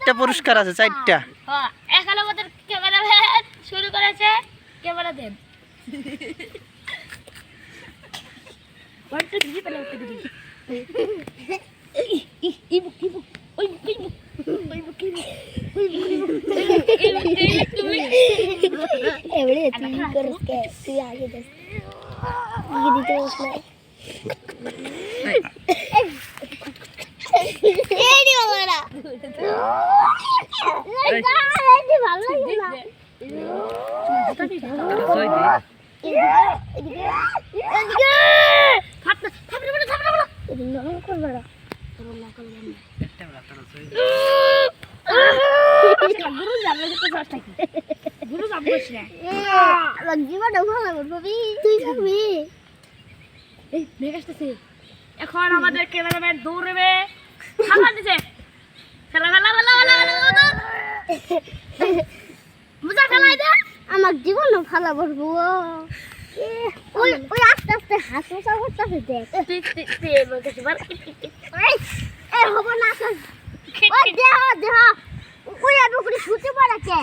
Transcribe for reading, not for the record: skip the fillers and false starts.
চারটা পুরস্কার আছে, চারটা। হ্যাঁ, এখন আমাদের ক্যামেরাম্যান শুরু করেছে। ক্যামেরা দেন। তুই আগে দেখ দিতে বসলে এখন আমাদের ক্যামেরাম্যান দৌড়বে, সামনে দিছে খেলা খেলা খেলা খেলা মজা খেলাই দে। আমার জীবন ভালো বলবো ওই ওই আস্তে আস্তে হাসু করতেছে দেখ হবো না ওই দেহ দেহ ওই আর উপরে শুতে পারে কে